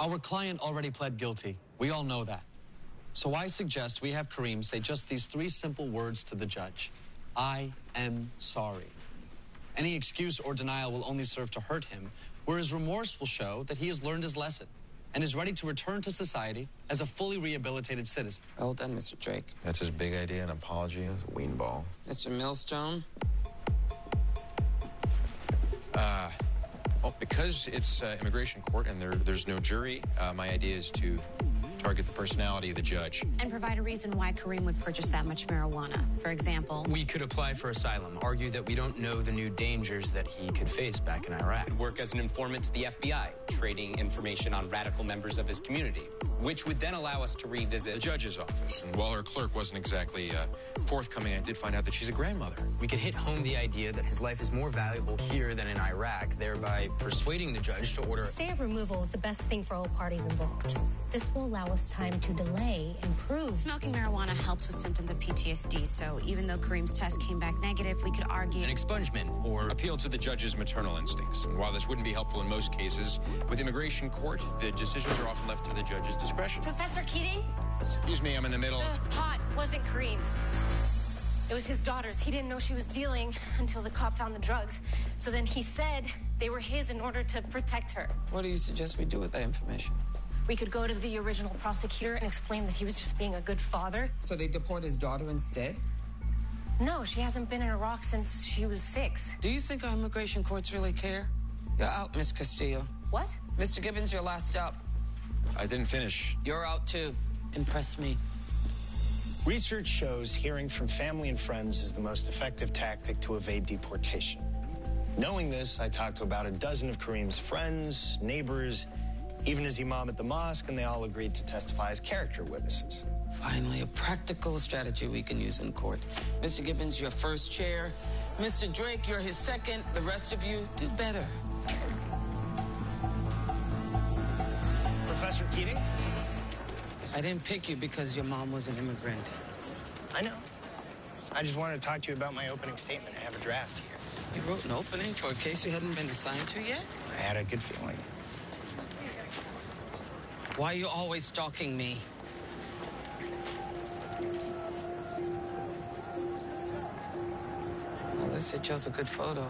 Our client already pled guilty. We all know that. So I suggest we have Kareem say just these 3 simple words to the judge. I am sorry. Any excuse or denial will only serve to hurt him, whereas remorse will show that he has learned his lesson and is ready to return to society as a fully rehabilitated citizen. Well done, Mr. Drake. That's his big idea, an apology. It was a ween ball. Mr. Millstone? Well, because it's immigration court and there's no jury, my idea is to target the personality of the judge. And provide a reason why Kareem would purchase that much marijuana. For example, we could apply for asylum, argue that we don't know the new dangers that he could face back in Iraq. Work as an informant to the FBI, trading information on radical members of his community, which would then allow us to revisit the judge's office. And while her clerk wasn't exactly forthcoming, I did find out that she's a grandmother. We could hit home the idea that his life is more valuable here than in Iraq, thereby persuading the judge to order... Stay of removal is the best thing for all parties involved. This will allow us time to delay and prove. Smoking marijuana helps with symptoms of PTSD, so even though Kareem's test came back negative, we could argue... an expungement or... appeal to the judge's maternal instincts. And while this wouldn't be helpful in most cases, with immigration court, the decisions are often left to the judge's discretion. Professor Keating? Excuse me, I'm in the middle. The pot wasn't Kareem's. It was his daughter's. He didn't know she was dealing until the cop found the drugs. So then he said they were his in order to protect her. What do you suggest we do with that information? We could go to the original prosecutor and explain that he was just being a good father. So they deport his daughter instead? No, she hasn't been in Iraq since she was 6. Do you think our immigration courts really care? You're out, Miss Castillo. What? Mr. Gibbons, your last stop. I didn't finish. You're out, too. Impress me. Research shows hearing from family and friends is the most effective tactic to evade deportation. Knowing this, I talked to about a dozen of Kareem's friends, neighbors, even his imam at the mosque, and they all agreed to testify as character witnesses. Finally, a practical strategy we can use in court. Mr. Gibbons, your first chair. Mr. Drake, you're his second. The rest of you, do better. Professor Keating? I didn't pick you because your mom was an immigrant. I know. I just wanted to talk to you about my opening statement. I have a draft here. You wrote an opening for a case you hadn't been assigned to yet? I had a good feeling. Why are you always stalking me? Well, this it shows a good photo.